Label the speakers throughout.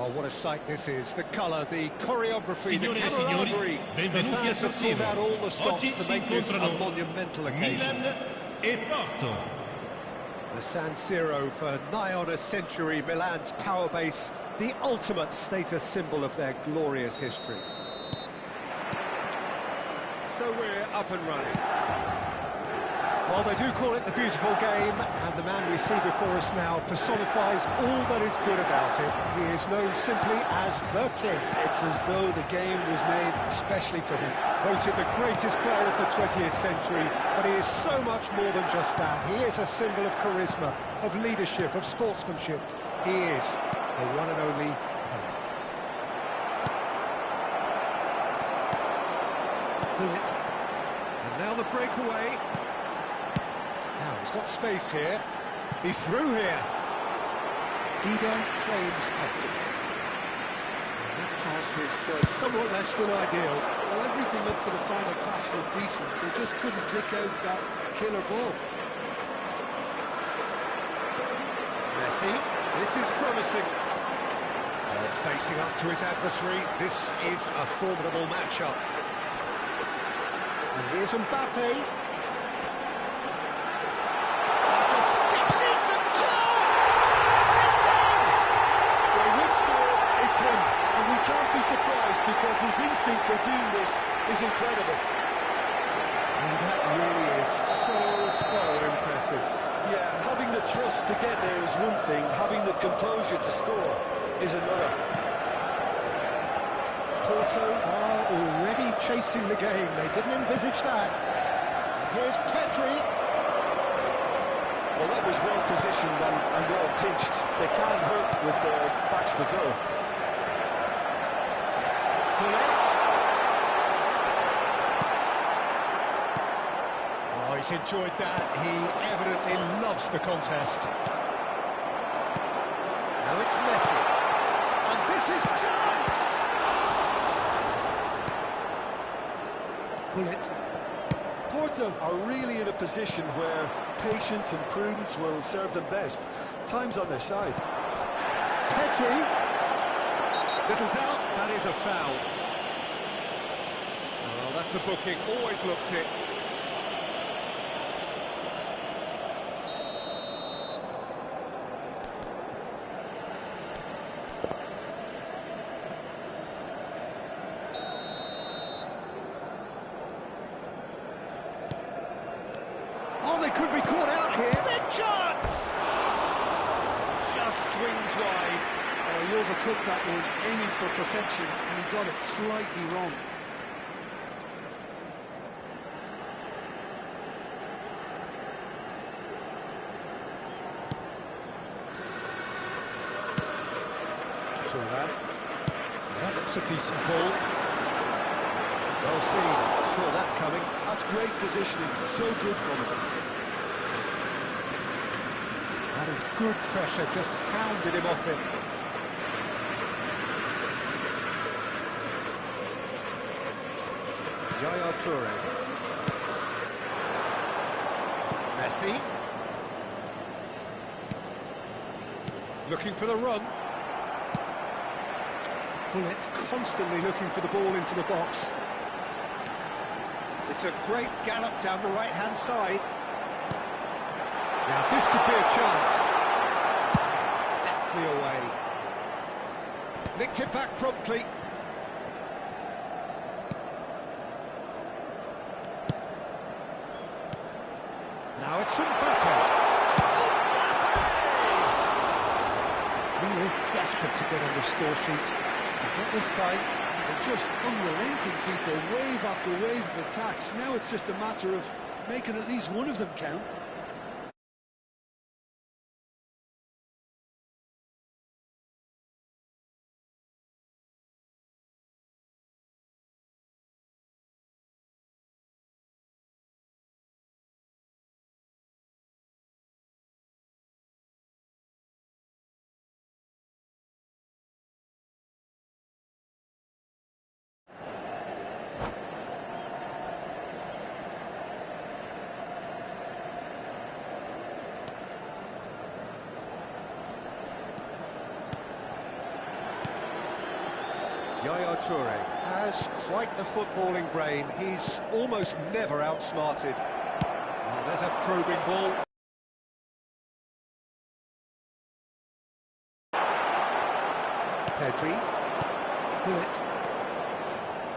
Speaker 1: Oh, what a sight this is. The colour, the choreography,
Speaker 2: Signore
Speaker 1: the
Speaker 2: e signori,
Speaker 1: camaraderie. The
Speaker 2: benvenuti a
Speaker 1: fans
Speaker 2: San
Speaker 1: have pulled
Speaker 2: Siro.
Speaker 1: out all the stops
Speaker 2: Oggi
Speaker 1: to
Speaker 2: si
Speaker 1: make this a
Speaker 2: incontrano
Speaker 1: monumental occasion.
Speaker 2: Milan e Porto.
Speaker 1: The San Siro for nigh on a century, Milan's power base, the ultimate status symbol of their glorious history. So we're up and running. Well, they do call it the beautiful game, and the man we see before us now personifies all that is good about it. He is known simply as the King.
Speaker 3: It's as though the game was made especially for him.
Speaker 1: Voted the greatest player of the 20th century, but he is so much more than just that. He is a symbol of charisma, of leadership, of sportsmanship. He is the one and only Pelé. Bullet. And now the breakaway. Now he's got space here. He's through here. Dida claims comfortably. That pass is somewhat less than ideal.
Speaker 3: Well, everything up to the final pass looked decent. They just couldn't pick out that killer ball.
Speaker 1: Messi, this is promising. Well, facing up to his adversary, this is a formidable matchup. And here's Mbappe.
Speaker 3: It's him, and we can't be surprised because his instinct for doing this is incredible.
Speaker 1: And that really is so impressive.
Speaker 3: Yeah, and having the thrust to get there is one thing, having the composure to score is another.
Speaker 1: Porto are already chasing the game. They didn't envisage that. And here's Pedri.
Speaker 3: Well, that was well positioned and well pinched. They can't hurt with their backs to goal.
Speaker 1: Oh, he's enjoyed that. He evidently loves the contest. Now it's Messi. And this is chance! Bullet.
Speaker 3: Porto are really in a position where patience and prudence will serve them best. Time's on their side.
Speaker 1: Pedri. Little doubt, that is a foul. Oh, that's a booking, always looked it. Oh, they could be caught out here. Big chance! Just swings wide.
Speaker 3: Oh, he overcooked that one, aiming for perfection, and he got it slightly wrong.
Speaker 1: That looks a decent ball. Well seen, saw that coming.
Speaker 3: That's great positioning, so good from him.
Speaker 1: That is good pressure, just hounded him off it. Yaya Toure. Messi. Looking for the run. Bullet constantly looking for the ball into the box. It's a great gallop down the right-hand side. Now this could be a chance. Deftly away. Nicked it back promptly. Now it's Mbappe. He is desperate to get on the score sheet. Not this time.
Speaker 3: They're just unrelenting, Peter, wave after wave of attacks. Now it's just a matter of making at least one of them count.
Speaker 1: Yaya Toure has quite the footballing brain. He's almost never outsmarted. Oh, there's a probing ball. Pedri. Bullet.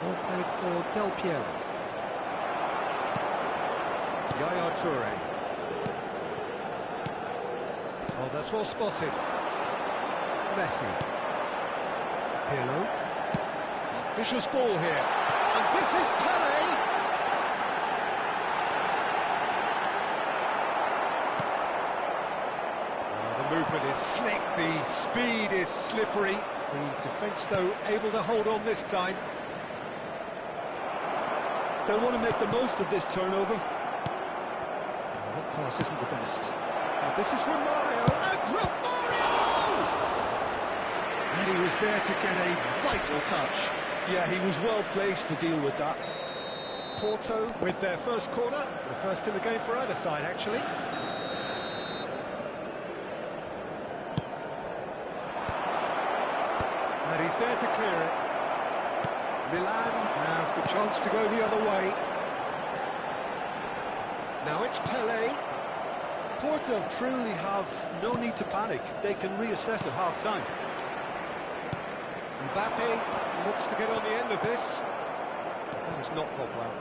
Speaker 1: Ball played for Del Piero. Yaya Toure. Oh, that's well spotted. Messi. Pirlo. Ambitious ball here. And this is Pele! The movement is slick, the speed is slippery. The defence, though, able to hold on this time.
Speaker 3: They'll want to make the most of this turnover.
Speaker 1: That pass isn't the best. And this is Romario, and Romario! And he was there to get a vital touch.
Speaker 3: Yeah, he was well placed to deal with that.
Speaker 1: Porto with their first corner, the first in the game for either side, actually. And he's there to clear it. Milan have the chance to go the other way. Now it's Pele.
Speaker 3: Porto truly have no need to panic. They can reassess at half-time.
Speaker 1: Mbappe looks to get on the end of this. That has not gone well.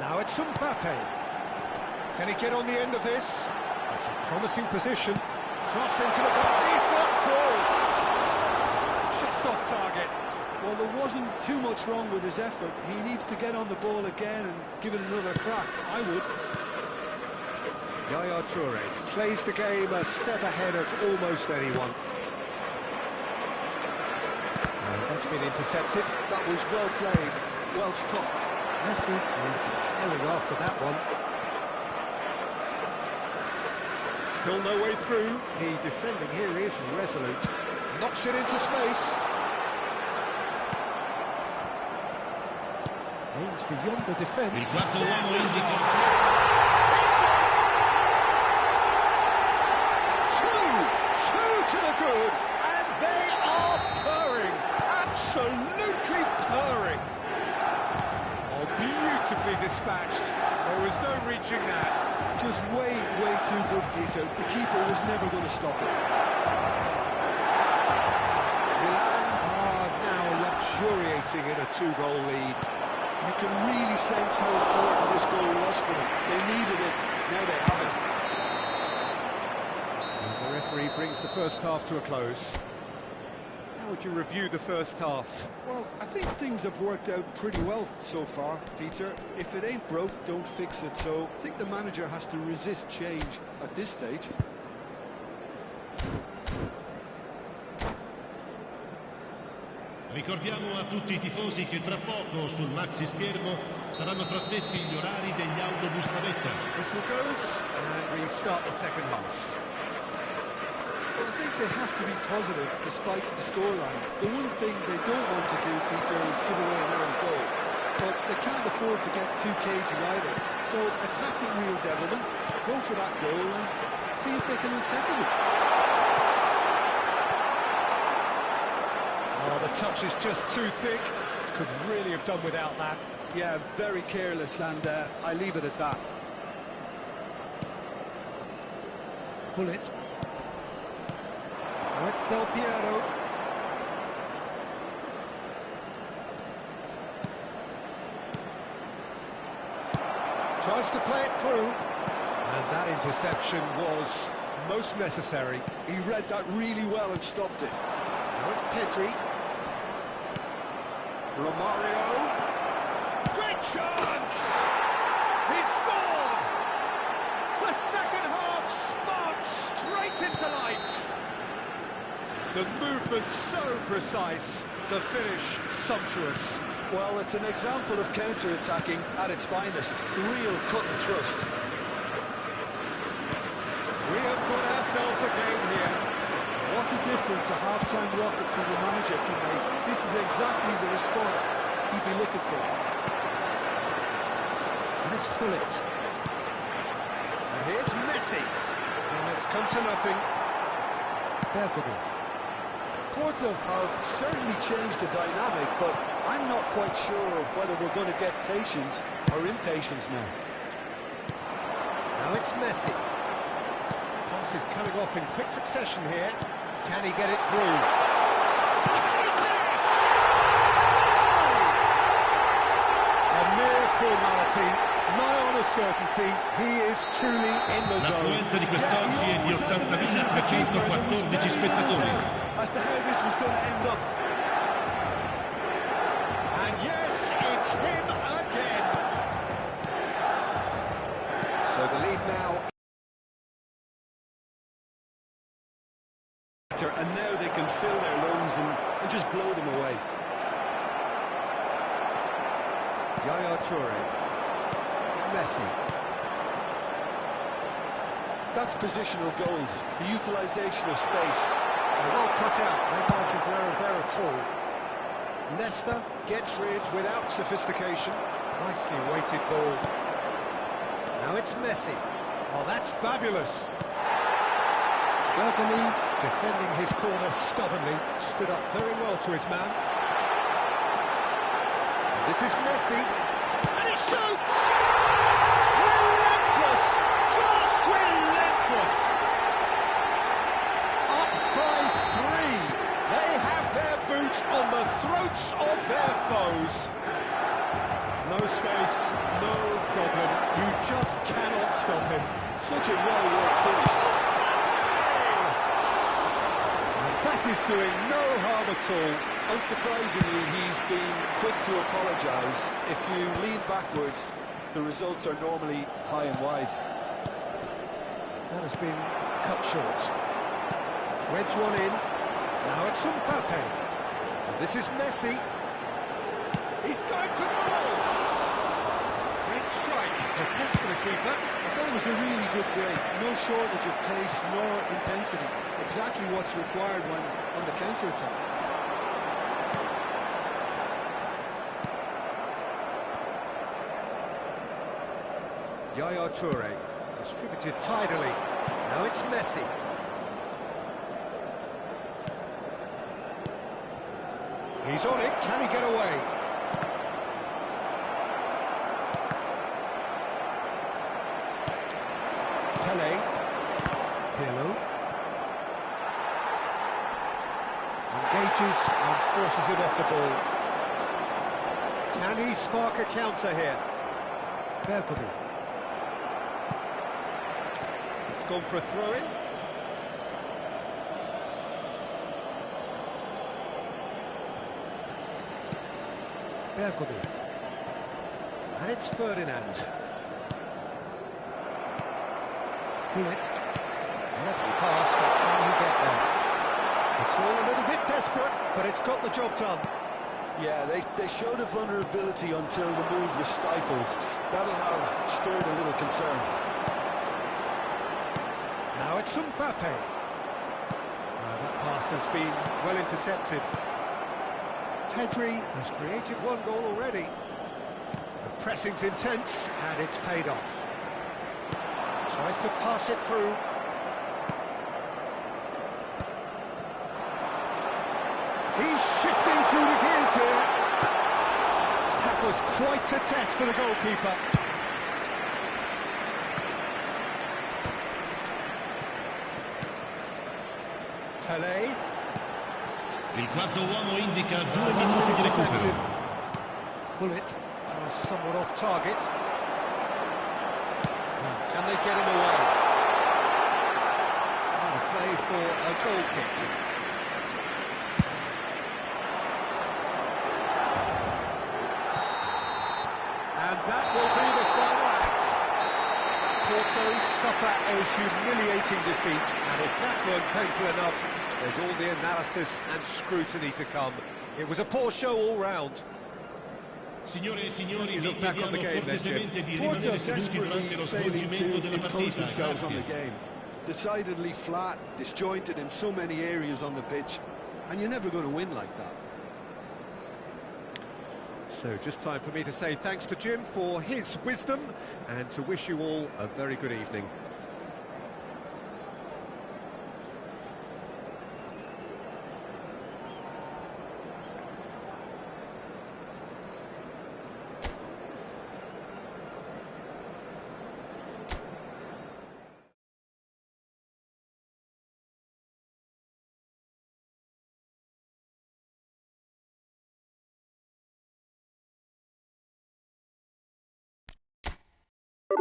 Speaker 1: Now it's Mbappe. Can he get on the end of this? That's a promising position. Cross into the box. He's blocked through. Just off target.
Speaker 3: Well, there wasn't too much wrong with his effort. He needs to get on the ball again and give it another crack. I would.
Speaker 1: Yaya Toure plays the game a step ahead of almost anyone. That's been intercepted.
Speaker 3: That was well played, well stopped.
Speaker 1: Messi is hailing after that one. Still no way through. The defending here is resolute. Knocks it into space. Aims beyond the defence. Two to the good, and they are purring. Absolutely purring. Oh, beautifully dispatched. There was no reaching that.
Speaker 3: Just way too good, Peter. The keeper was never going to stop it.
Speaker 1: Milan are now luxuriating in a two-goal lead.
Speaker 3: You can really sense how important this goal was for them. They needed it, now they have it.
Speaker 1: And the referee brings the first half to a close. How would you review the first half?
Speaker 3: Well, I think things have worked out pretty well so far, Peter. If it ain't broke, don't fix it. So I think the manager has to resist change at this stage.
Speaker 2: Ricordiamo a tutti i tifosi che tra poco sul maxi schermo saranno trasmessi gli orari degli autobus navetta.
Speaker 1: Whistle goes, and we start the second half.
Speaker 3: Well, I think they have to be positive despite the scoreline. The one thing they don't want to do, Peter, is give away an early goal. But they can't afford to get too cagey either. So attack with real devilment, go for that goal and see if they can unsettle them.
Speaker 1: Oh, the touch is just too thick. Could really have done without that.
Speaker 3: Yeah, very careless, and I leave it at that.
Speaker 1: Bullet. Now it's Del Piero. Tries to play it through. And that interception was most necessary.
Speaker 3: He read that really well and stopped it.
Speaker 1: Now it's Pedri. Romario. Great chance! He scored! The second half sparked straight into life. The movement so precise, the finish sumptuous.
Speaker 3: Well, it's an example of counter-attacking at its finest. Real cut and thrust.
Speaker 1: We have got ourselves a game here.
Speaker 3: What a difference a half-time rocket from the manager can make. This is exactly the response he'd be looking for.
Speaker 1: And it's Hullet. And here's Messi. Well, it's come to nothing. Bergamo.
Speaker 3: Porto have certainly changed the dynamic, but I'm not quite sure whether we're going to get patience or impatience now.
Speaker 1: Now it's Messi. Pass is coming off in quick succession here. Can he get it through? A mere formality, nigh on a certainty. He is truly in the zone.
Speaker 2: L'affluenza di quest'oggi è di 80.314 spettatori.
Speaker 3: As to how this was going to end up.
Speaker 1: And yes, it's him again. So the lead now.
Speaker 3: And now they can fill their lungs and just blow them away.
Speaker 1: Yaya Toure. Messi.
Speaker 3: That's positional gold, the utilisation of space.
Speaker 1: Well cut out, no margin for error there at all. Nesta gets rid without sophistication. Nicely weighted ball. Now it's Messi. Oh, that's fabulous. Bergamy, defending his corner stubbornly, stood up very well to his man. And this is Messi, and he shoots! Relentless! Just relentless! Up by 3. They have their boot on the throats of their foes. No space, no problem. You just cannot stop him.
Speaker 3: Such a well-worked finish.
Speaker 1: That is doing no harm at all.
Speaker 3: Unsurprisingly, he's been quick to apologise. If you lean backwards, the results are normally high and wide.
Speaker 1: That has been cut short. Threads one in. Now it's Mbappe. And this is Messi. He's going for goal! Great strike. A test for the keeper.
Speaker 3: That was a really good break. No shortage of pace nor intensity. Exactly what's required when on the counter-attack.
Speaker 1: Yaya Toure, distributed tidily. Now it's Messi. He's on it. Can he get away? Pele. Pirlo. Engages and forces it off the ball. Can he spark a counter here? Bergamy. It's gone for a throw-in. Bergamy. And it's Ferdinand. Bullet. Lovely pass, but can he get there? It's all a little bit desperate, but it's got the job done.
Speaker 3: Yeah, they showed a vulnerability until the move was stifled. That'll have stirred a little concern.
Speaker 1: Now it's Mbappe. That pass has been well intercepted. Pedri has created one goal already. The pressing's intense, and it's paid off. Tries to pass it through. He's shifting through the gears here. That was quite a test for the goalkeeper. Pele.
Speaker 2: Il quarto uomo indica 2 minuti di recupero.
Speaker 1: Bullet was somewhat off target. Now, can they get him away? And a play for a goal kick. And that will be the final act. Porto suffer a humiliating defeat, and if that weren't painful enough, there's all the analysis and scrutiny to come. It was a poor show all round.
Speaker 2: Signore e signori, vi
Speaker 1: Look back on the
Speaker 2: chiediamo
Speaker 1: game then, Jim.
Speaker 2: cortesemente di
Speaker 3: Porto
Speaker 2: rimanere seduti
Speaker 3: desperately
Speaker 2: durante lo
Speaker 3: failing
Speaker 2: svolgimento
Speaker 3: to
Speaker 2: della
Speaker 3: impose
Speaker 2: partita.
Speaker 3: themselves on the
Speaker 2: Grazie.
Speaker 3: game. Decidedly flat, disjointed in so many areas on the pitch, and you're never going to win like that.
Speaker 1: So just time for me to say thanks to Jim for his wisdom and to wish you all a very good evening. The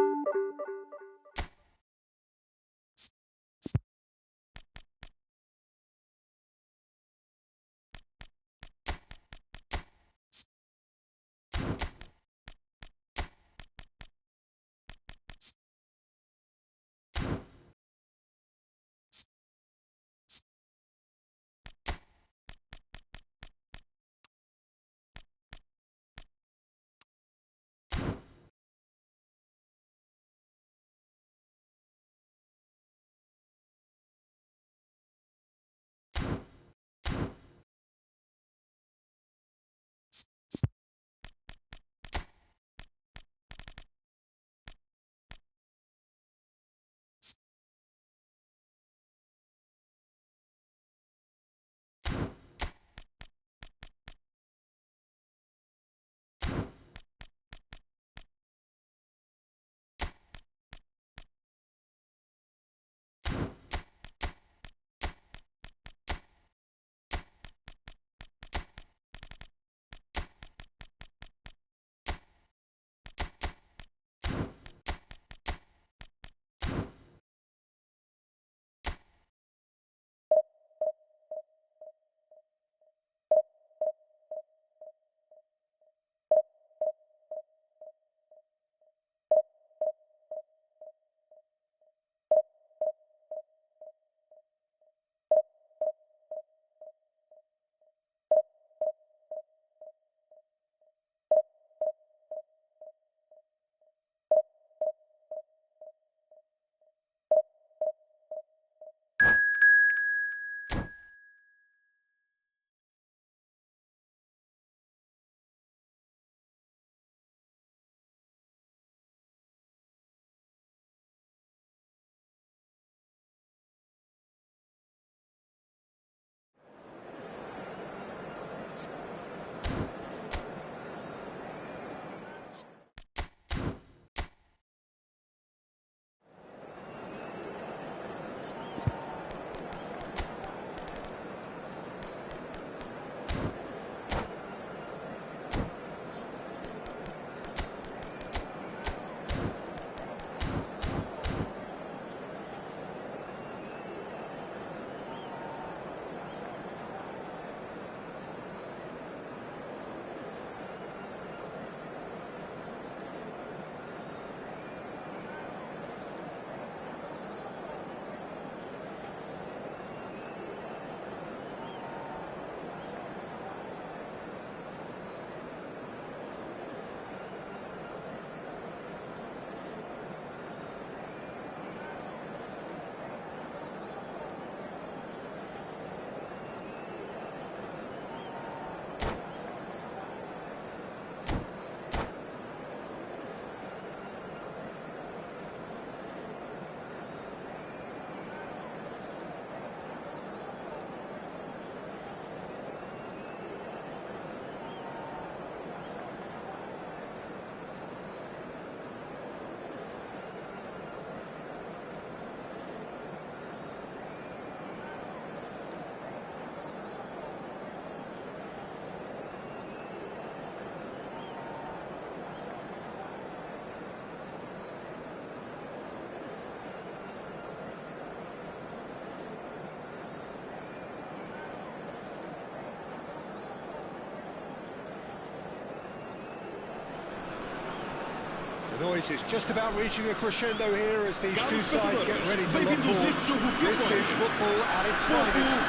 Speaker 1: noise is just about reaching a crescendo here as these two sides get ready to lock horns. This is football at its finest.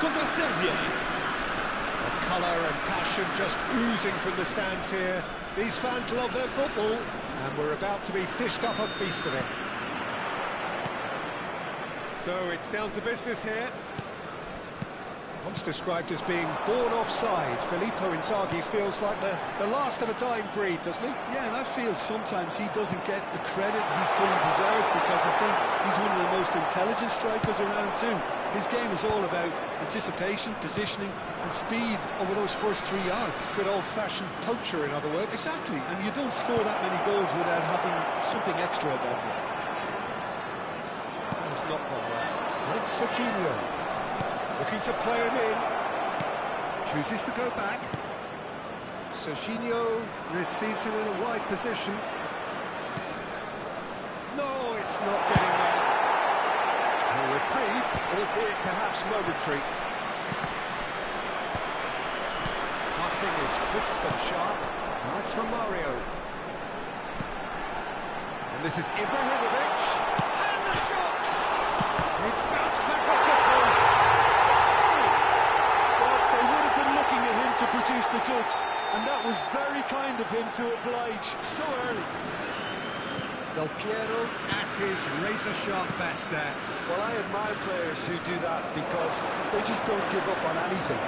Speaker 1: The colour and passion just oozing from the stands here. These fans love their football, and we're about to be dished up a feast of it. So it's down to business here. Once described as being born offside, Filippo Inzaghi feels like the last of a dying breed, doesn't he?
Speaker 3: Yeah, and I feel sometimes he doesn't get the credit he fully deserves, because I think he's one of the most intelligent strikers around too. His game is all about anticipation, positioning and speed over those first 3 yards.
Speaker 1: Good old-fashioned poacher, in other words.
Speaker 3: Exactly, and you don't score that many goals without having something extra about you.
Speaker 1: That was not gone well. And it's Serginho. Looking to play him in. Chooses to go back. Serginho receives him in a wide position. not getting there. A reprieve, albeit perhaps momentary. Passing is crisp and sharp. Now it's from Mario. And this is Ibrahimovic. And the shot! It's bounced back off the post.
Speaker 3: Well, they would have been looking at him to produce the goods, and that was very kind of him to oblige so early.
Speaker 1: Del Piero at his razor-sharp best there.
Speaker 3: Well, I admire players who do that because they just don't give up on anything.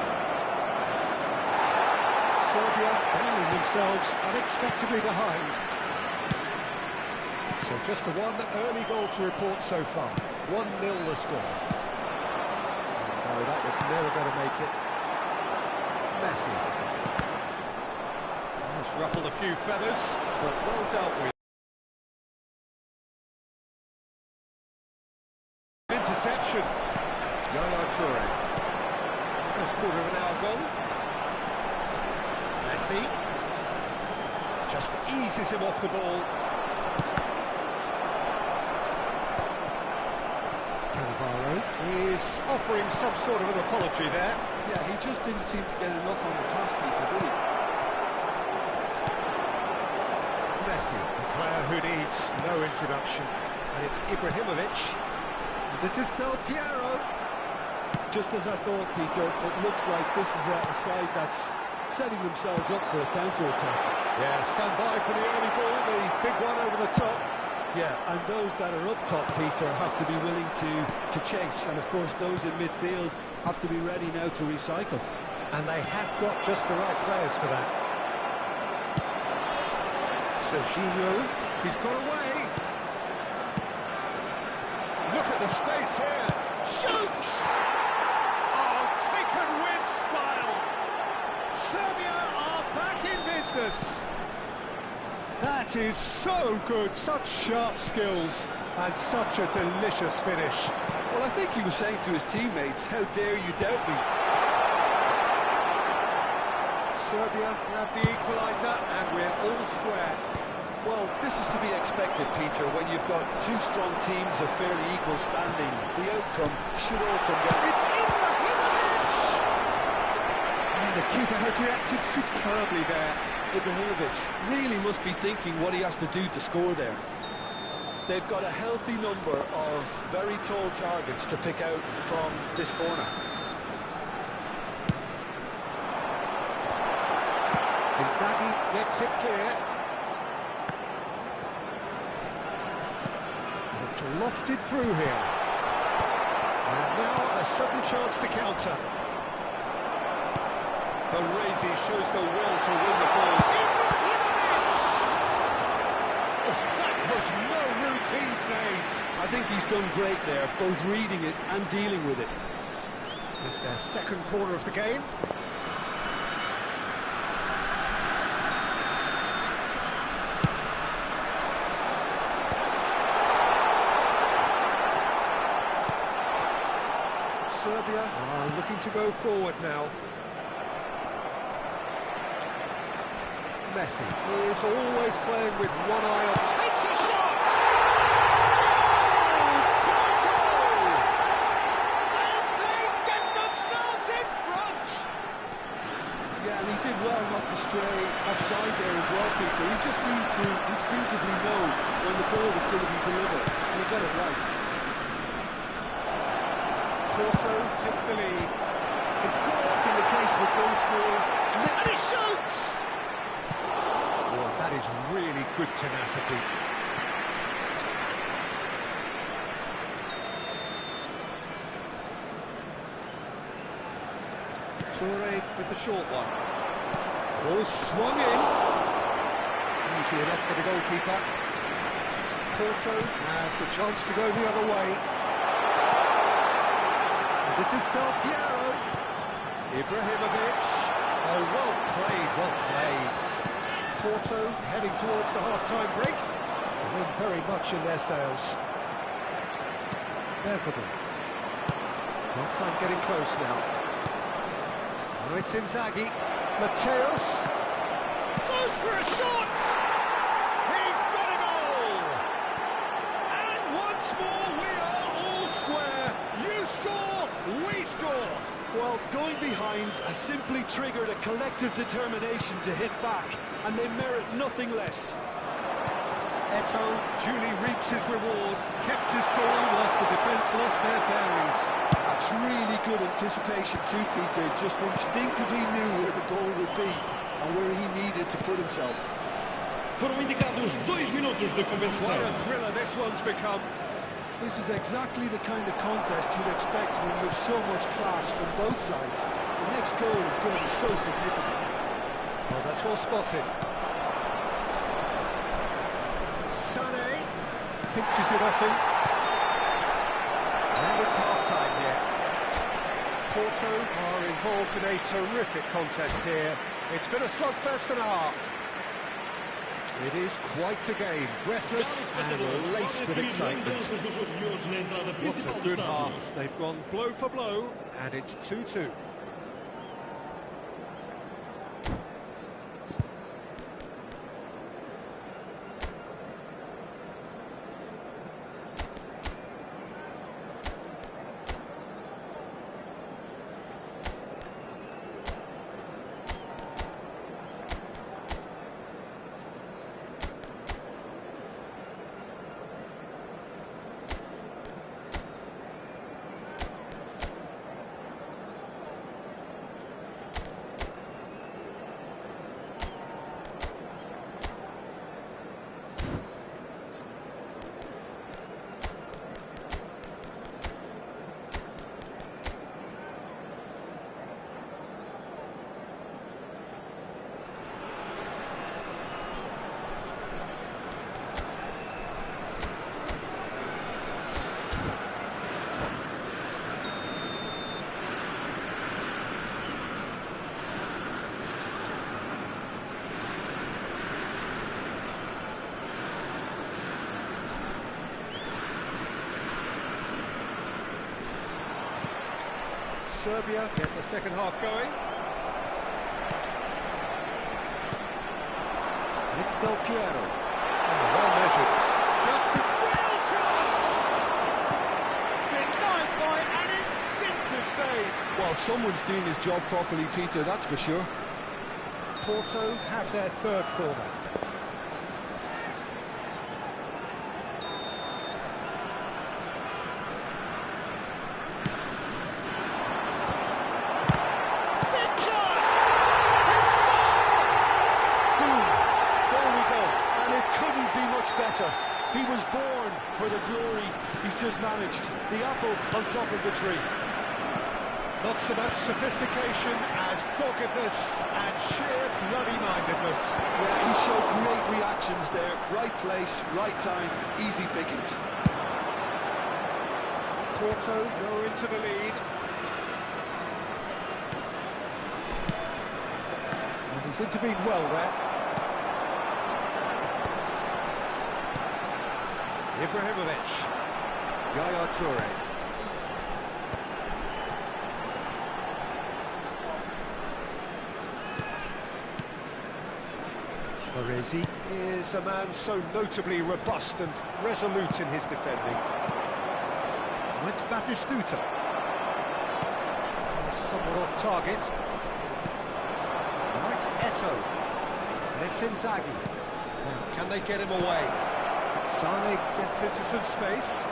Speaker 1: Serbia finding themselves unexpectedly behind. So just the one early goal to report so far. 1-0 the score. No, that was never going to make it. Messi. That's ruffled a few feathers, but well dealt with. Interception. Yaya Toure. First quarter of an hour gone. Messi. Just eases him off the ball. Is offering some sort of an apology there.
Speaker 3: Yeah, he just didn't seem to get enough on the pass, Peter, did he?
Speaker 1: Messi, a player who needs no introduction. And it's Ibrahimovic. And this is Del Piero.
Speaker 3: Just as I thought, Peter, it looks like this is a side that's setting themselves up for a counter-attack.
Speaker 1: Yeah, stand by for the early ball, the big one over the top.
Speaker 3: Yeah, and those that are up top, Peter, have to be willing to chase. And, of course, those in midfield have to be ready now to recycle.
Speaker 1: And they have got just the right players for that. Serginho, he's got away. Look at the space here. Shoots! Oh, taken with style. Serbia are back in business. That is so good, such sharp skills, and such a delicious finish.
Speaker 3: Well, I think he was saying to his teammates, how dare you doubt me?
Speaker 1: Serbia grab the equaliser, and we're all square.
Speaker 3: Well, this is to be expected, Peter, when you've got two strong teams of fairly equal standing. The outcome should all come down.
Speaker 1: It's Ibrahimovic! And the keeper has reacted superbly there.
Speaker 3: Ibrahimovic really must be thinking what he has to do to score there. They've got a healthy number of very tall targets to pick out from this corner.
Speaker 1: Inzaghi gets it clear. And it's lofted through here. And now a sudden chance to counter. Baresi shows the will to win the ball. Ibrahimovic! Oh, that was no routine save.
Speaker 3: I think he's done great there, both reading it and dealing with it.
Speaker 1: It's their second corner of the game. Serbia are looking to go forward now. Messi is always playing with one eye on. Takes a shot! Goal! And they get themselves in front!
Speaker 3: Yeah, and he did well not to stray offside there as well, Peter. He just seemed to instinctively know when the ball was going to be delivered, and he got it right.
Speaker 1: Porto take the lead.
Speaker 3: It's so often the case with goal scorers.
Speaker 1: And he shoots! Well, that is really good tenacity. Toure with the short one. Ball swung in. Easy enough for the goalkeeper. Porto has the chance to go the other way. And this is Del Piero. Ibrahimovic. Oh, well played, well played. Porto heading towards the half-time break. The wind very much in their sails. Bergamo. Half-time getting close now. Now it's Inzaghi. Mateus. Goes for a shot! He's got a goal! And
Speaker 3: Well, going behind has simply triggered a collective determination to hit back, and they merit nothing less.
Speaker 1: Eto duly reaps his reward, kept his cool whilst the defence lost their bearings.
Speaker 3: That's really good anticipation too, Peter. Just instinctively knew where the ball would be and where he needed to put himself.
Speaker 2: Foram indicados 2 minutos de compensação.
Speaker 1: What a thriller this one's become.
Speaker 3: This is exactly the kind of contest you'd expect when you have so much class from both sides. The next goal is going to be so significant.
Speaker 1: Well, that's well spotted. Sané pinches it off him. And it's half-time here. Porto are involved in a terrific contest here. It's been a slugfest and a half. It is quite a game, breathless and laced with excitement. What a good half. They've gone blow for blow, and it's 2-2. Serbia get the second half going. And it's Del Piero. Oh, well measured. Just a real chance! Denied by an instinctive save.
Speaker 3: Well, someone's doing his job properly, Peter, that's for sure.
Speaker 1: Porto have their third corner.
Speaker 3: He was born for the glory he's just managed. The apple on top of the tree.
Speaker 1: Not so much sophistication as doggedness and sheer bloody-mindedness.
Speaker 3: Yeah, he showed great reactions there. Right place, right time, easy pickings.
Speaker 1: Porto go into the lead. And he's intervened well there. Ibrahimovic, Yaya Toure. Baresi is a man so notably robust and resolute in his defending. And it's Batistuta. Somewhat off target. Now it's Eto. And it's Inzaghi. Now, can they get him away? Sané gets into some space.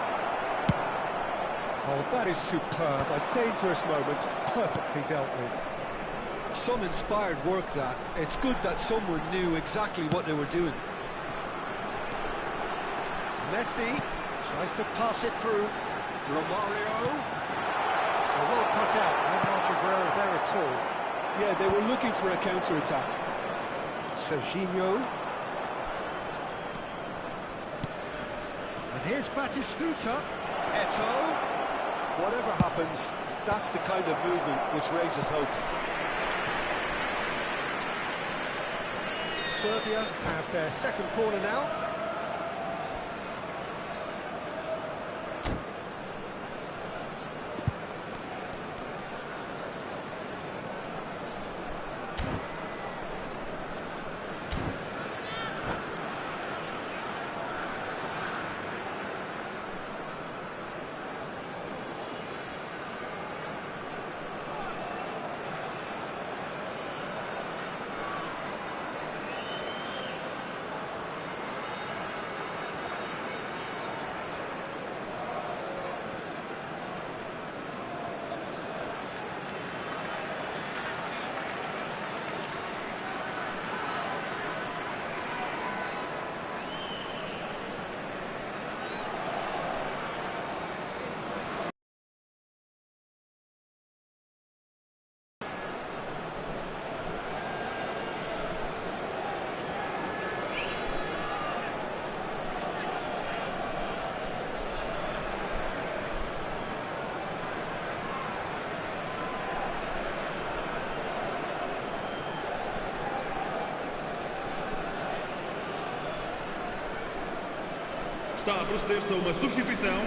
Speaker 1: Oh, that is superb. A dangerous moment, perfectly dealt with.
Speaker 3: Some inspired work, that. It's good that someone knew exactly what they were doing.
Speaker 1: Messi tries to pass it through. Romario. Well cut out. No margin for error there at all.
Speaker 3: Yeah, they were looking for a counter-attack.
Speaker 1: Serginho. And here's Batistuta. Eto.
Speaker 3: Whatever happens, that's the kind of movement which raises hope.
Speaker 1: Serbia have their second corner now.
Speaker 2: Está a proceder-se a uma substituição.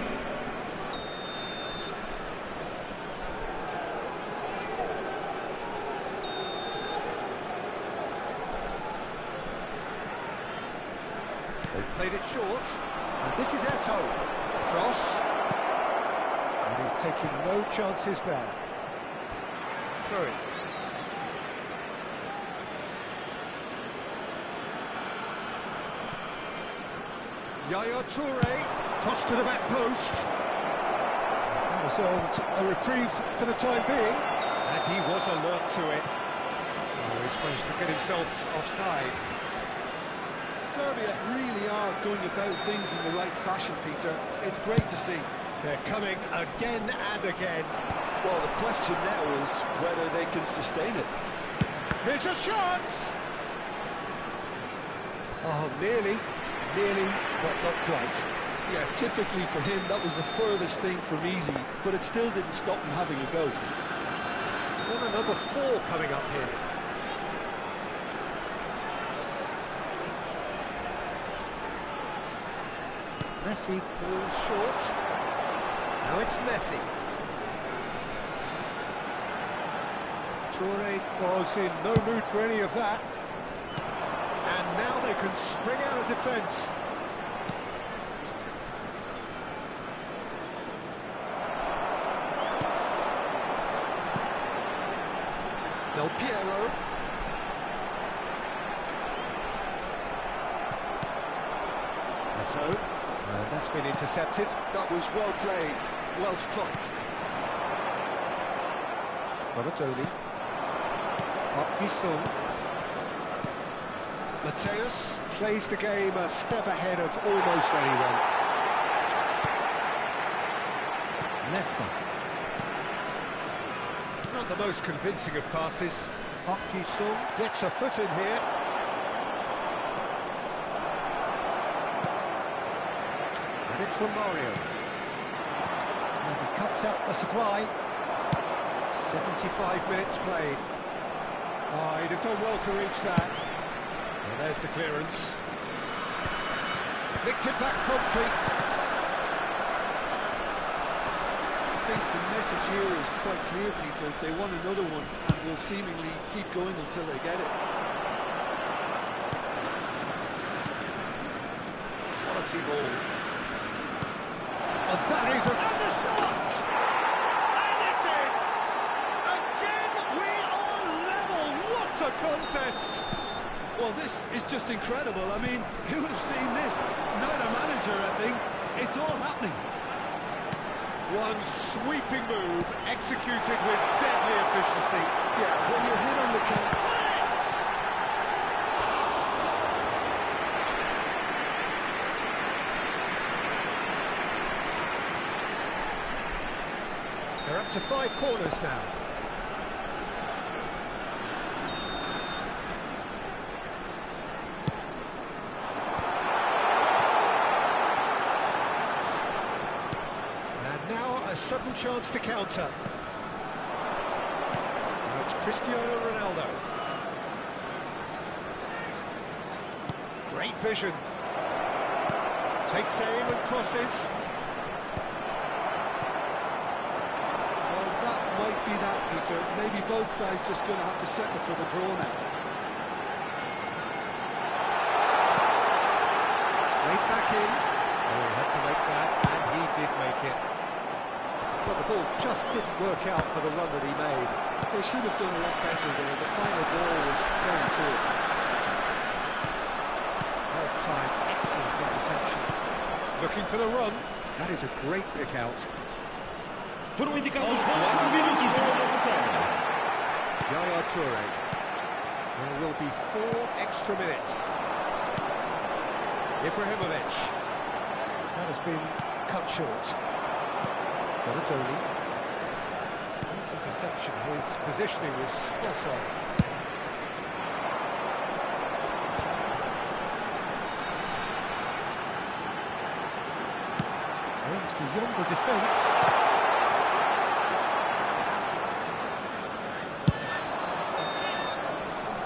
Speaker 1: They've played it short, and this is Eto. Cross. And he's taking no chances there. Throw it. Yaya Toure, cross to the back post. That was a reprieve for the time being. And he was alert to it. Oh, he's managed to get himself offside.
Speaker 3: Serbia really are going about things in the right fashion, Peter. It's great to see.
Speaker 1: They're coming again and again.
Speaker 3: Well, the question now is whether they can sustain it.
Speaker 1: Here's a chance! Oh, nearly, but not quite.
Speaker 3: Yeah, typically for him, that was the furthest thing from easy, but it still didn't stop him having a go.
Speaker 1: Corner number 4 coming up here. Messi pulls short. Now it's Messi. Toure was in no mood for any of that. And now they can spring out of defence. Del Piero. Eto. And that's been intercepted.
Speaker 3: That was well played, well stopped.
Speaker 1: Baratoni. Sung. Mateus plays the game a step ahead of almost anyone. Leicester. Not the most convincing of passes. Sung gets a foot in here. And it's Romario. And he cuts out the supply. 75 minutes played. Oh, he'd have done well to reach that. And there's the clearance. Nicked it back promptly.
Speaker 3: I think the message here is quite clear, Peter. They want another one and will seemingly keep going until they get it.
Speaker 1: Quality ball. And that is and the shot! And it's in! Again, we are level! What a contest!
Speaker 3: Well, this is just incredible. I mean, who would have seen this? Not a manager, I think. It's all happening.
Speaker 1: One sweeping move, executed with deadly efficiency.
Speaker 3: Yeah, when you're hit on the count...
Speaker 1: They're up to 5 corners now. And now a sudden chance to counter. Now it's Cristiano Ronaldo. Great vision. Takes aim and crosses.
Speaker 3: Might be that, Peter. Maybe both sides just going to have to settle for the draw now.
Speaker 1: Laid back in. Oh, he had to make that, and he did make it. But the ball just didn't work out for the run that he made.
Speaker 3: They should have done a lot better there. The final ball was very poor.
Speaker 1: Well timed, excellent interception. Looking for the run. That is a great pick out.
Speaker 2: Foram indicados 4 minutos de prorrogação.
Speaker 1: Yaya Toure. There will be 4 extra minutes. Ibrahimovic. That has been cut short. Baratoni. Nice interception. His positioning was spot on. Aims beyond the defence.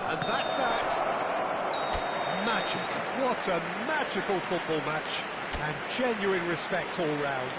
Speaker 1: And that's that. Magic. What a magical football match. And genuine respect all round.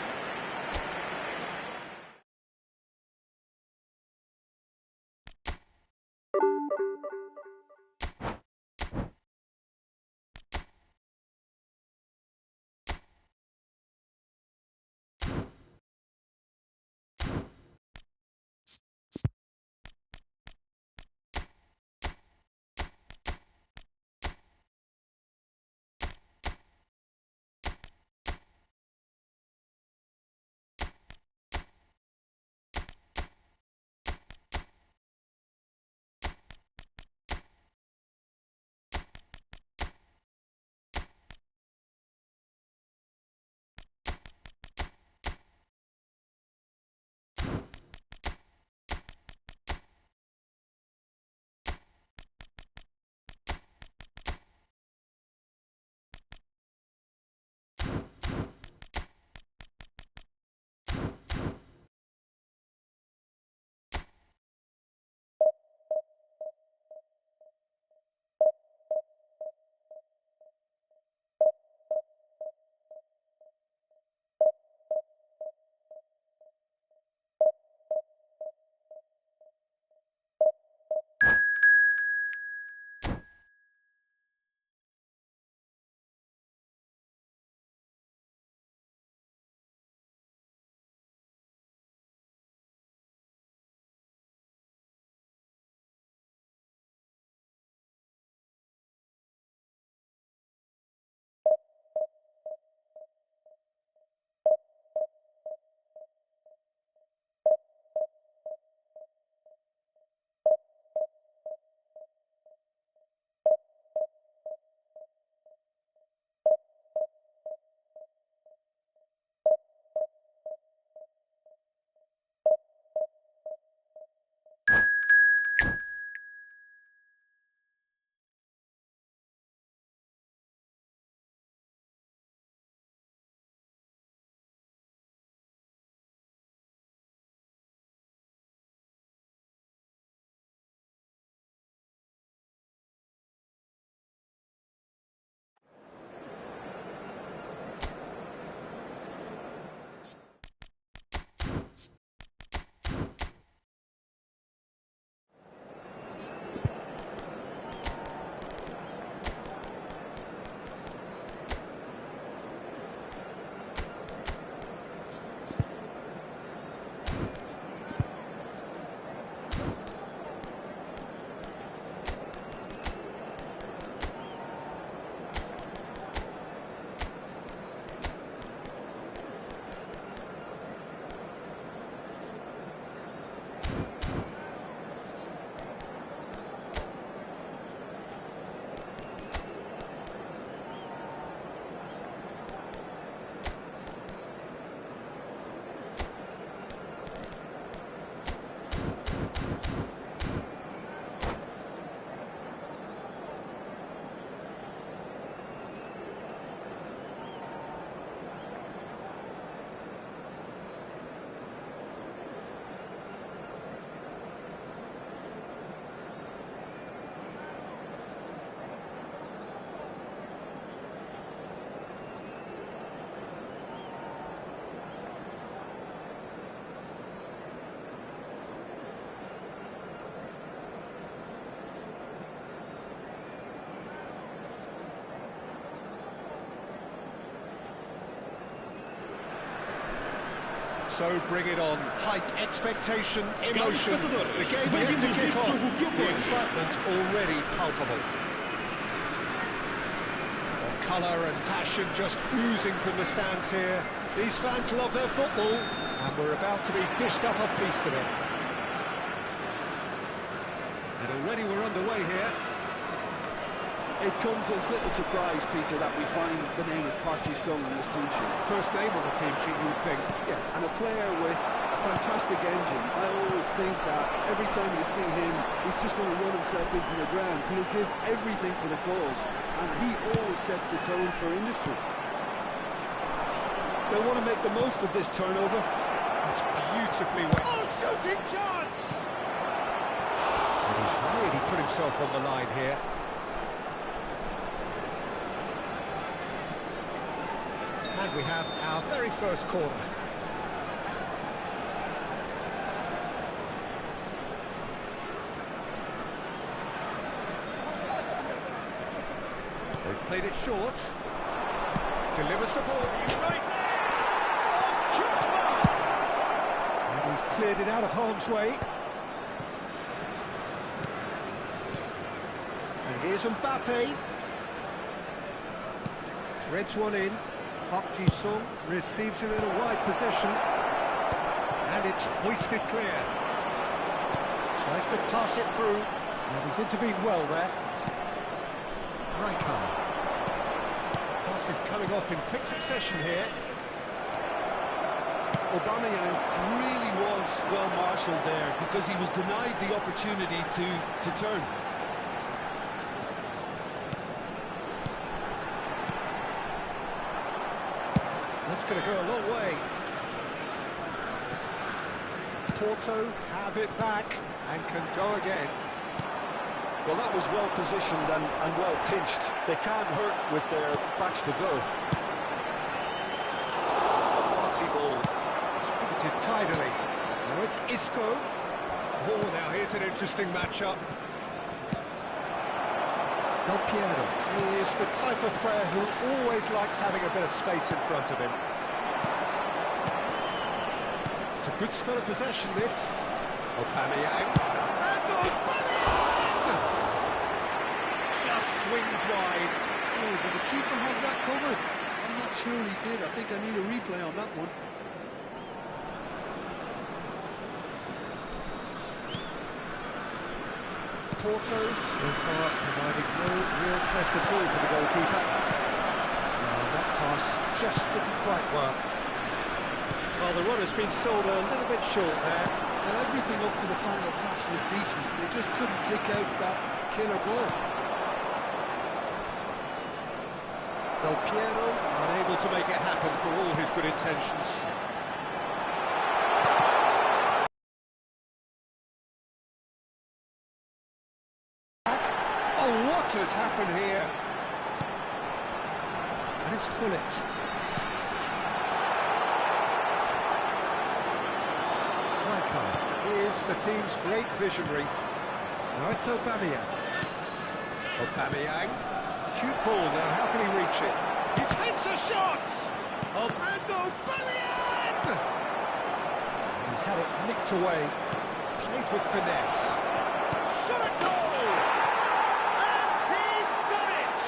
Speaker 1: So bring it on. Hype, expectation, emotion. The game yet to kick off. The excitement already palpable. Colour and passion just oozing from the stands here. These fans love their football, and we're about to be dished up a feast of it. And already we're underway here.
Speaker 3: It comes as little surprise, Peter, that we find the name of Park Ji-sung on this team sheet.
Speaker 1: First name on the team sheet, you would think.
Speaker 3: Yeah, and a player with a fantastic engine. I always think that every time you see him, he's just going to run himself into the ground. He'll give everything for the cause, and he always sets the tone for industry. They'll want to make the most of this turnover.
Speaker 1: That's beautifully well. Oh, shooting chance! And he's really put himself on the line here. we have our very first corner. They've played it short. Delivers the ball. He's right there. Oh, crossbar! And he's cleared it out of harm's way. And here's Mbappe. Threads one in. Park Ji-sung receives it in a wide position. And it's hoisted clear. Tries to pass it through. And he's intervened well there. Rijkaard. Pass is coming off in quick succession here.
Speaker 3: Aubameyang really was well marshalled there because he was denied the opportunity to turn.
Speaker 1: That's going to go a long way. Porto have it back and can go again.
Speaker 3: Well, that was well positioned and well pinched. They can't hurt with their backs to go.
Speaker 1: Quality ball. Distributed tidily. Now it's Isco. Oh, now here's an interesting matchup. Del Piero is the type of player who always likes having a bit of space in front of him. It's a good spell of possession, this. Aubameyang. And Aubameyang! Just swings wide.
Speaker 3: Oh, did the keeper have that covered? I'm not sure he did. I think I need a replay on that one.
Speaker 1: Porto, so far, providing no real test at all for the goalkeeper. That pass just didn't quite work. Well, the run has been sold a little bit short there.
Speaker 3: Well, everything up to the final pass looked decent. They just couldn't kick out that killer ball.
Speaker 1: Del Piero unable to make it happen for all his good intentions. Oh, what has happened here? And it's Hullet. Rijkaard is the team's great visionary. Now it's Aubameyang. Aubameyang. Cute ball now, how can he reach it? It hits a shot! Oh, and Aubameyang! And he's had it nicked away. Played with finesse. Shot a goal! And he's done it!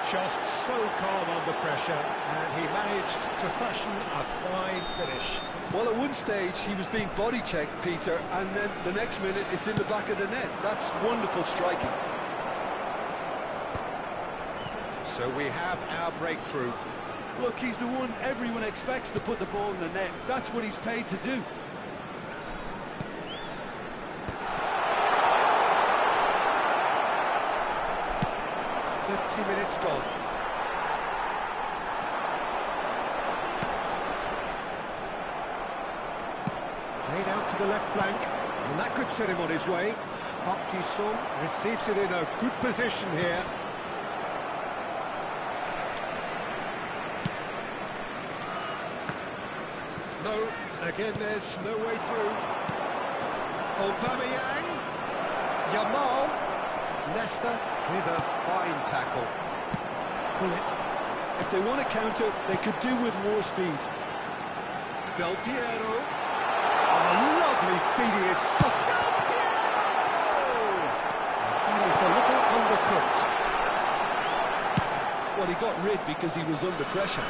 Speaker 1: Just so calm under pressure, and he managed to fashion a fine finish.
Speaker 3: Well, at one stage he was being body checked, Peter, and then the next minute it's in the back of the net. That's wonderful striking.
Speaker 1: So we have our breakthrough.
Speaker 3: Look, he's the one everyone expects to put the ball in the net. That's what he's paid to do.
Speaker 1: Minutes gone. Played out to the left flank, and that could set him on his way. Park Ji-sung receives it in a good position here. No, again there's no way through. Aubameyang, Yamal, Leicester with a fine tackle.
Speaker 3: Hullet. If they want to counter, they could do with more speed.
Speaker 1: Del Piero. Oh, lovely feed, he is sucked. Del Piero! And he's a little undercooked.
Speaker 3: Well, he got rid because he was under pressure.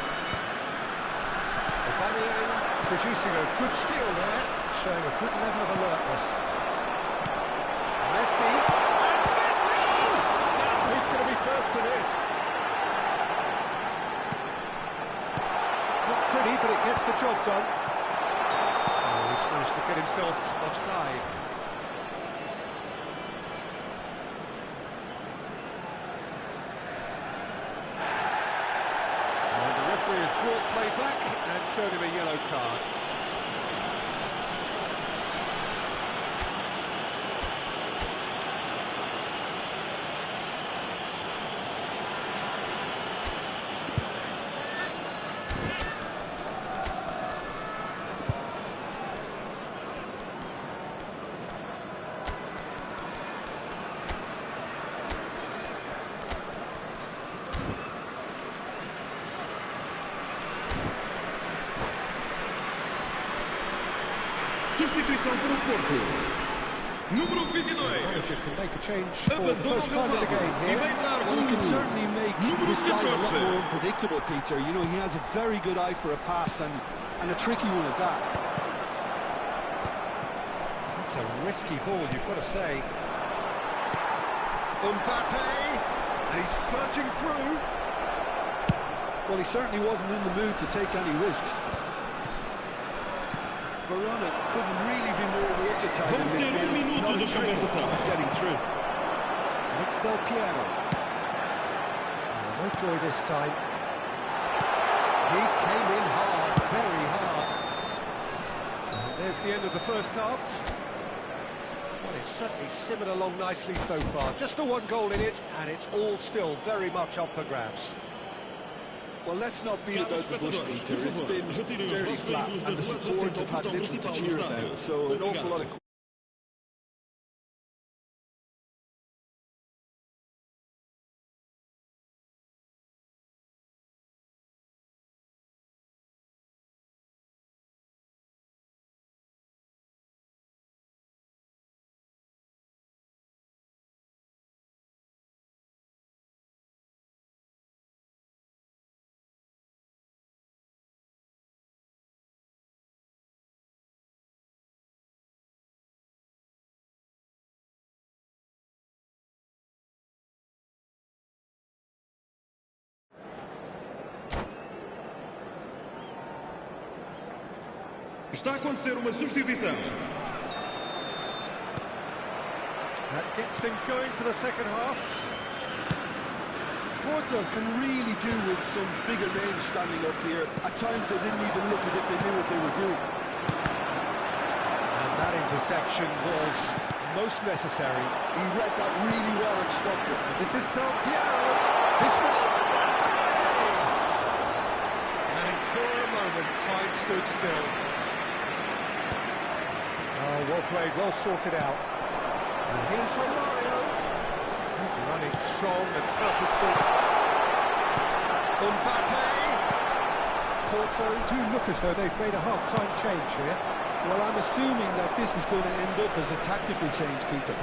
Speaker 1: Aubameyang producing a good steal there, showing a good level of alertness. Messi. He's going to be first to this. Not pretty, but it gets the job done. Oh, he's managed to get himself offside. And the referee has brought play back and shown him a yellow card.
Speaker 4: substituição para o Porto. Número 22.
Speaker 1: Manager can make a change for the first time in the game here.
Speaker 3: Well, he can certainly make his side a lot more unpredictable, Peter. You know, he has a very good eye for a pass and a tricky one at that.
Speaker 1: That's a risky ball, you've got to say. Mbappe, and he's surging through.
Speaker 3: Well, he certainly wasn't in the mood to take any risks. Verona couldn't really be more watertight in midfield. Not a trick was getting through.
Speaker 1: And it's Del Piero. No joy this time. He came in hard, very hard. And there's the end of the first half. Well, it's certainly simmered along nicely so far. Just the one goal in it, and it's all still very much up for grabs.
Speaker 3: Well, let's not beat about the bush, Peter. It's been fairly flat, and the support have had little to cheer about, so an awful lot of...
Speaker 4: Está a acontecer uma substituição.
Speaker 1: That gets things going for the second half.
Speaker 3: Porto can really do with some bigger names standing up here. At times they didn't even look as if they knew what they were doing.
Speaker 1: And that interception was most necessary.
Speaker 3: He read that really well and stopped it.
Speaker 1: This is Del Piero. This one. And for a moment, time stood still. Oh, well played, well sorted out. And here's Romario. He's running strong and purposeful. Mbappe. Porto do look as though they've made a half-time change here.
Speaker 3: Well, I'm assuming that this is going to end up as a tactical change, Peter.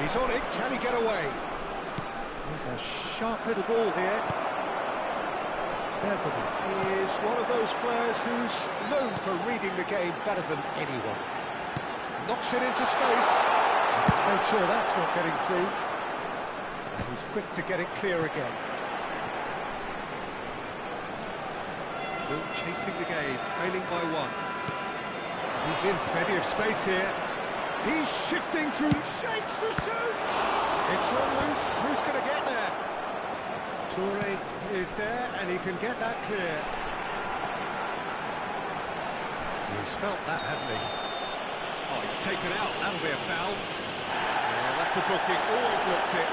Speaker 1: He's on it, can he get away? There's a sharp little ball here. Bergamo is one of those players who's known for reading the game better than anyone. Knocks it into space. Let's make sure that's not getting through. And he's quick to get it clear again. Still chasing the game, trailing by one. He's in plenty of space here. He's shifting through shapes to shoot! It's run loose, who's going to get there? Toure is there, and he can get that clear. He's felt that, hasn't he? Oh, he's taken out, that'll be a foul. Yeah, that's a booking, always looked it.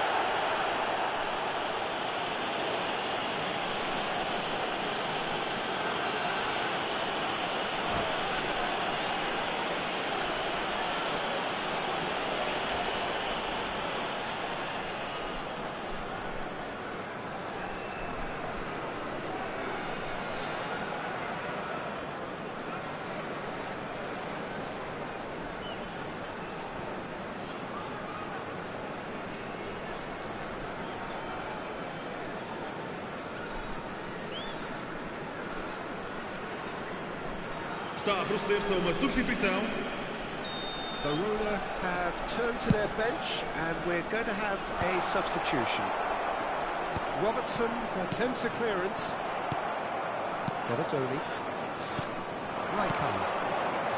Speaker 4: Está a proceder-se a uma substituição.
Speaker 1: Verona have turned to their bench, and we're going to have a substitution. Robertson attempts a clearance. Donadoni. Rijkaard.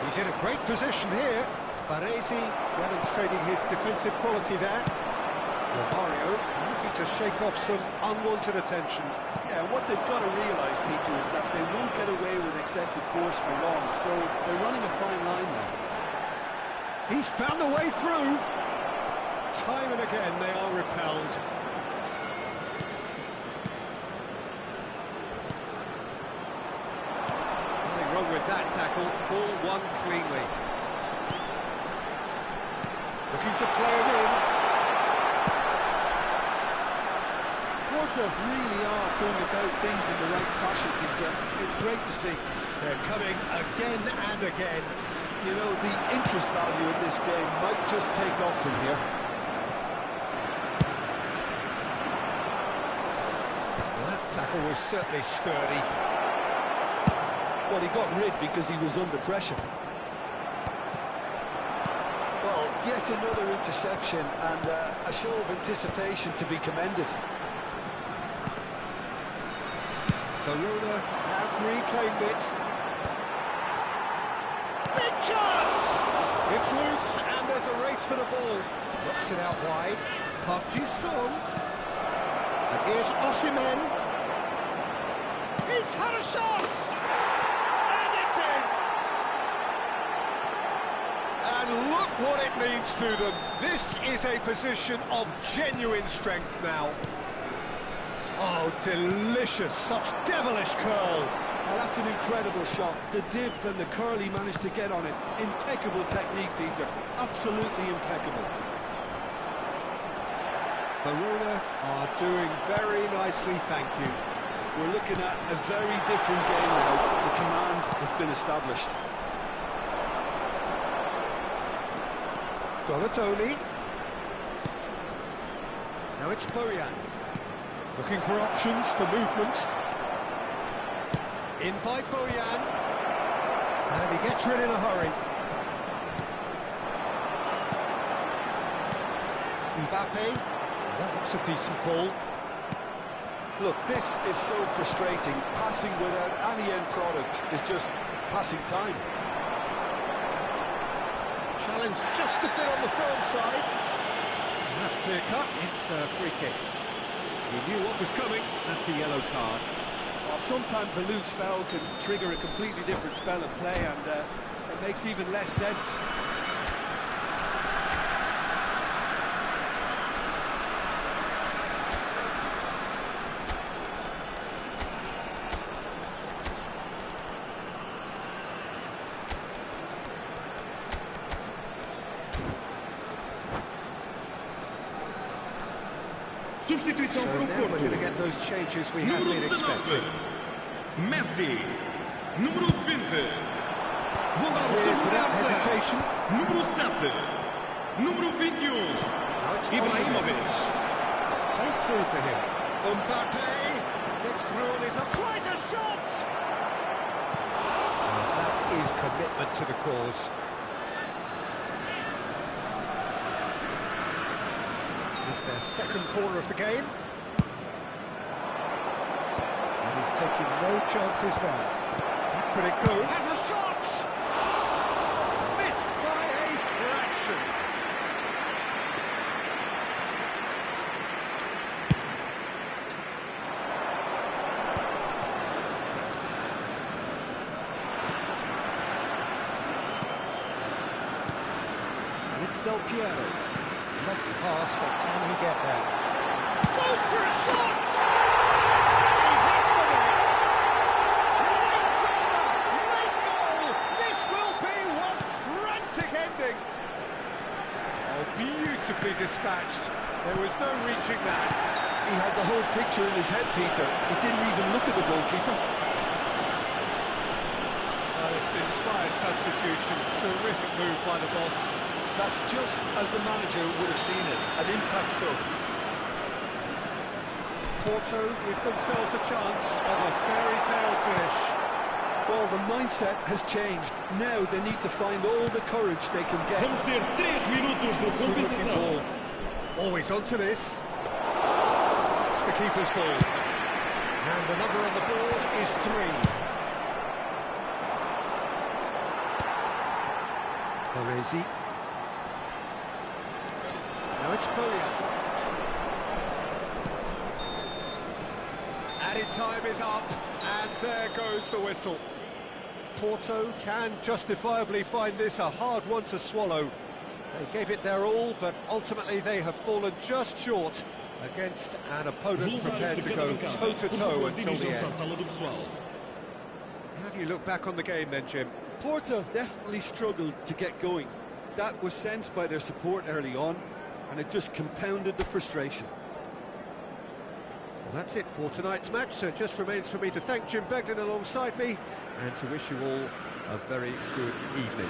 Speaker 1: He's in a great position here. Baresi demonstrating his defensive quality there. Romario looking to shake off some unwanted attention.
Speaker 3: Yeah, what they've got to realise, Peter, is that they won't get away with excessive force for long, so they're running a fine line now.
Speaker 1: He's found a way through. Time and again they are repelled. with that tackle. Ball won cleanly. Looking to play it in.
Speaker 3: Porto really are going about things in the right fashion, Peter. It's great to see.
Speaker 1: They're coming again and again.
Speaker 3: You know, the interest value in this game might just take off from here.
Speaker 1: Well, that tackle was certainly sturdy.
Speaker 3: Well, he got rid because he was under pressure. Well, yet another interception and a show of anticipation to be commended.
Speaker 1: Verona have reclaimed it. Big chance! It's loose and there's a race for the ball. Knocks it out wide. Park Ji-sung. And here's Osimhen. He's had a shot! And it's in! And look what it means to them. This is a position of genuine strength now. Oh, delicious, such devilish curl.
Speaker 3: Oh, that's an incredible shot. The dip and the curl he managed to get on it. Impeccable technique, Peter. Absolutely impeccable.
Speaker 1: Verona are doing very nicely, thank you.
Speaker 3: We're looking at a very different game now. The command has been established.
Speaker 1: Donatoni. Now it's Bojan. Looking for options for movement. In by Bojan. And he gets rid in a hurry. Mbappe. That looks a decent ball.
Speaker 3: Look, this is so frustrating. Passing without any end product is just passing time.
Speaker 1: Challenge just a bit on the firm side. And that's clear cut. It's a free kick. He knew what was coming. That's a yellow card.
Speaker 3: Well, sometimes a loose foul can trigger a completely different spell of play, and it makes even less sense.
Speaker 4: Substituição
Speaker 1: So
Speaker 4: para o
Speaker 1: now we're
Speaker 4: Porto.
Speaker 1: going to get those changes we have been
Speaker 4: Número 19,
Speaker 1: expecting.
Speaker 4: Messi. Número 20, volante
Speaker 1: Cleared without
Speaker 4: segurança.
Speaker 1: hesitation.
Speaker 4: Número 7, número 21,
Speaker 1: Now it's
Speaker 4: Ibrahimovic.
Speaker 1: played through for him. Mbappe gets through on his own. Tries a shot! That is commitment to the cause. It's their second corner of the game. And he's taking no chances there. Back could it go? Has a shot! Missed by a fraction. And it's Del Piero. Lovely pass, but can he get there? Goes for a shot! He hits the net! Late corner! Late goal! This will be one frantic ending! Oh, beautifully dispatched. There was no reaching that.
Speaker 3: He had the whole picture in his head, Peter. He didn't even look at the goalkeeper.
Speaker 1: Oh, it's an inspired substitution. Terrific move by the boss.
Speaker 3: That's just as the manager would have seen it, an impact sub.
Speaker 1: Porto give themselves a chance of a fairy tale finish.
Speaker 3: Well, the mindset has changed. Now they need to find all the courage they can get.
Speaker 4: Vamos ter 3 minutos de
Speaker 1: Good looking
Speaker 4: compensação.
Speaker 1: ball. Always onto this. It's the keeper's ball. And the number on the board is 3. Baresi. Now it's Bojan. Added time is up, and there goes the whistle. Porto can justifiably find this a hard one to swallow. They gave it their all, but ultimately they have fallen just short against an opponent prepared to go toe-to-toe until the end. How do you look back on the game then, Jim?
Speaker 3: Porto definitely struggled to get going. That was sensed by their support early on, and it just compounded the frustration.
Speaker 1: Well, that's it for tonight's match, so it just remains for me to thank Jim Beglin alongside me and to wish you all a very good evening.